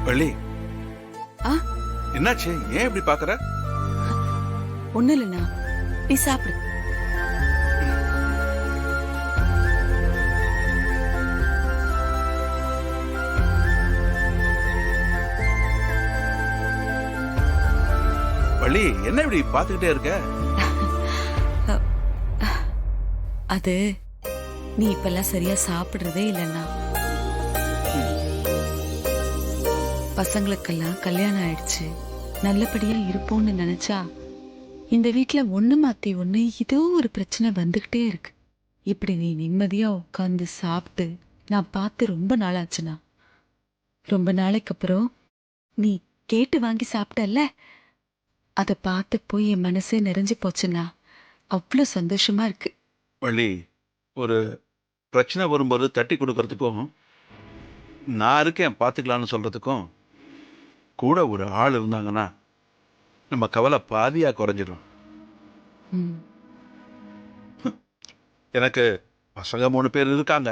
வள்ளி, ஆ என்னாச்சு? ஏன் இப்படி பாக்குற? ஒண்ணு இல்லண்ணா, நீ சாப்பிடு. வள்ளி, என்ன இப்படி பாத்துக்கிட்டே இருக்க? அது நீ இப்பெல்லாம் சரியா சாப்பிடுறதே இல்லண்ணா. பசங்களுக்கெல்லாம் கல்யாணம் ஆயிடுச்சு, நல்லபடியா இருப்போம்னு நினைச்சா இந்த வீட்ல ஒண்ணு மாத்தி ஒண்ணு ஏதோ ஒரு பிரச்சனை வந்துகிட்டே இருக்கு. இப்படி நீ நிம்மதியா உட்காந்து சாப்பிட்டு நான் பார்த்து ரொம்ப நாள் ஆச்சுண்ணா. ரொம்ப நாளைக்கு அப்புறம் நீ கேட்டு வாங்கி சாப்பிட்டல்ல, அதை பார்த்து போய் என் மனசே நிறைஞ்சு போச்சுண்ணா. அவ்வளோ சந்தோஷமா இருக்கு. வள்ளி, ஒரு பிரச்சனை வரும்போது தட்டி கொடுக்கறதுக்கும், நான் இருக்கேன் பாத்துக்கலாம்னு சொல்றதுக்கும் கூட ஒரு ஆள் இருந்தாங்கன்னா நம்ம கவலை பாதியா குறைஞ்சிடும். ம். எனக்கு பசங்க 3 பேர் இருக்காங்க.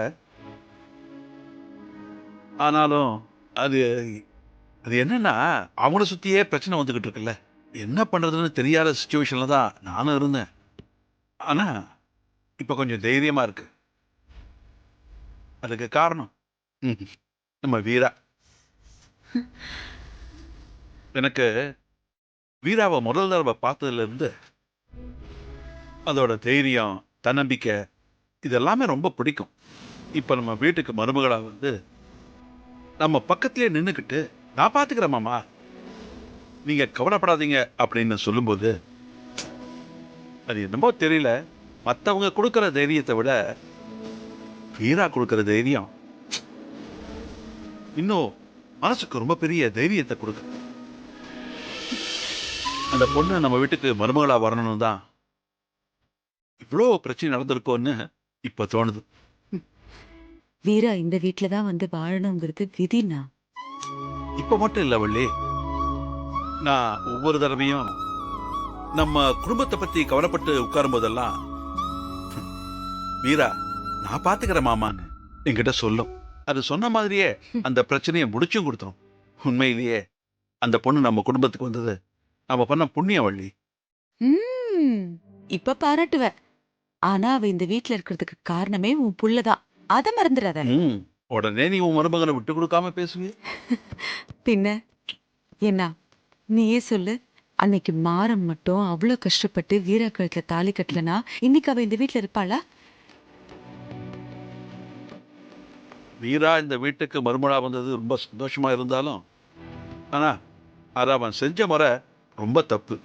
ஆனாலும் அது அது என்னன்னா, அவங்கள சுத்தியே பிரச்சனை வந்துகிட்டு இருக்குல்ல. என்ன பண்றதுன்னு தெரியாத சுச்சுவேஷன்ல தான் நானும் இருந்தேன். ஆனா இப்ப கொஞ்சம் தைரியமா இருக்கு. அதுக்கு காரணம் ம், நம்ம வீரா. எனக்கு வீராவை முதல் தடவை பார்த்ததுல இருந்து அதோட தைரியம், தன்னம்பிக்கை இதெல்லாமே ரொம்ப பிடிக்கும். இப்ப நம்ம வீட்டுக்கு மருமகளா வந்து நம்ம பக்கத்திலேயே நின்னுக்கிட்டு, நான் பாத்துக்கிறேன் மாமா, நீங்க கவலைப்படாதீங்க அப்படின்னு சொல்லும்போது, அது என்னமோ தெரியல, மத்தவங்க கொடுக்கிற தைரியத்தை விட வீரா கொடுக்கிற தைரியம் இன்னும் மனசுக்கு ரொம்ப பெரிய தைரியத்தை கொடுக்கு. அந்த பொண்ணு நம்ம வீட்டுக்கு மருமகளா வரணும்னு தான் இவ்வளோ பிரச்சனை நடந்திருக்கோன்னு இப்ப தோணுது. வீரா இந்த வீட்ல தான் வந்து வாழணுங்கிறது விதிண்ணா. இப்ப மட்டும் இல்ல வள்ளி, நான் ஒவ்வொரு தடவையும் நம்ம குடும்பத்தை பத்தி கவலைப்பட்டு உட்காரும் போதெல்லாம் வீரா நான் பாத்துக்கிறேன் மாமான்னு என்கிட்ட சொல்லும். அது சொன்ன மாதிரியே அந்த பிரச்சனையை முடிச்சும் கொடுத்தோம். உண்மையிலேயே அந்த பொண்ணு நம்ம குடும்பத்துக்கு வந்தது நம்ம பண்ண புண்ணிய வள்ளி. ம். இப்ப பாராட்டுவ. ஆனா அவ இந்த வீட்ல இருக்கிறதுக்கு காரணமே உன் புள்ளதான். அத மறந்துடாத. ம், உடனே நீ உன் மருமகனை விட்டு கொடுக்காம பேசுவிய. பின்ன என்ன, நீயே சொல்லு. அன்னைக்கு மாறம் மட்டும் அவ்ளோ கஷ்டப்பட்டு வீரா கழுத்துல தாலி கட்டலனா இன்னைக்கு அவ இந்த வீட்ல இருப்பாளா? வீரா இந்த வீட்டுக்கு மருமகளா வந்தது ரொம்ப சந்தோஷமா இருந்தாலும், ஆனா அதை அவன் செஞ்ச முறை ரொம்ப தப்பு.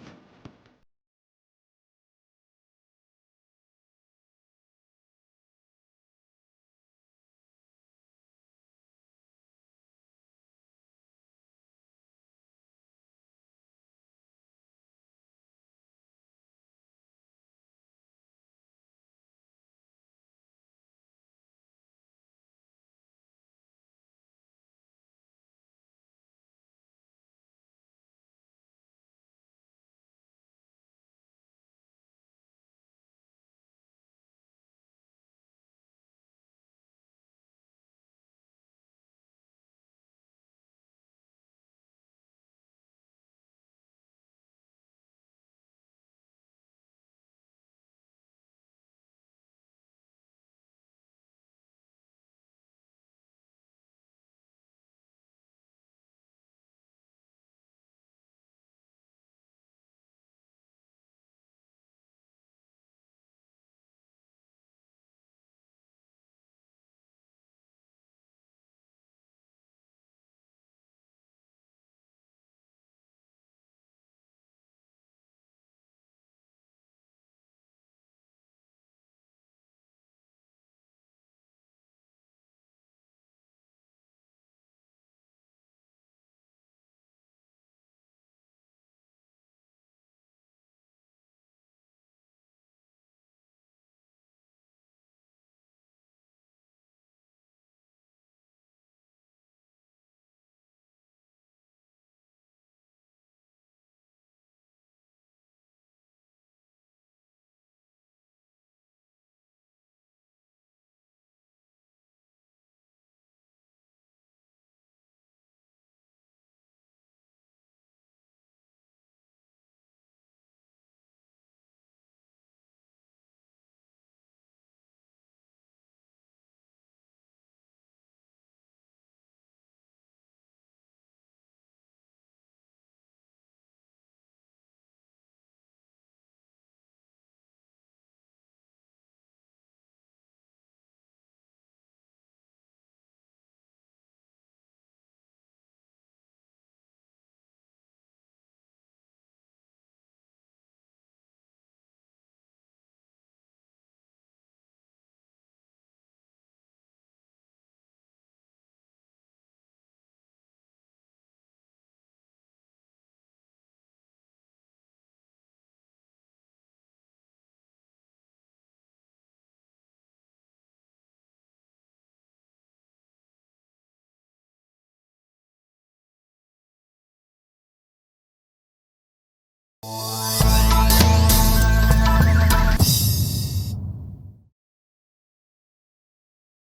ஆ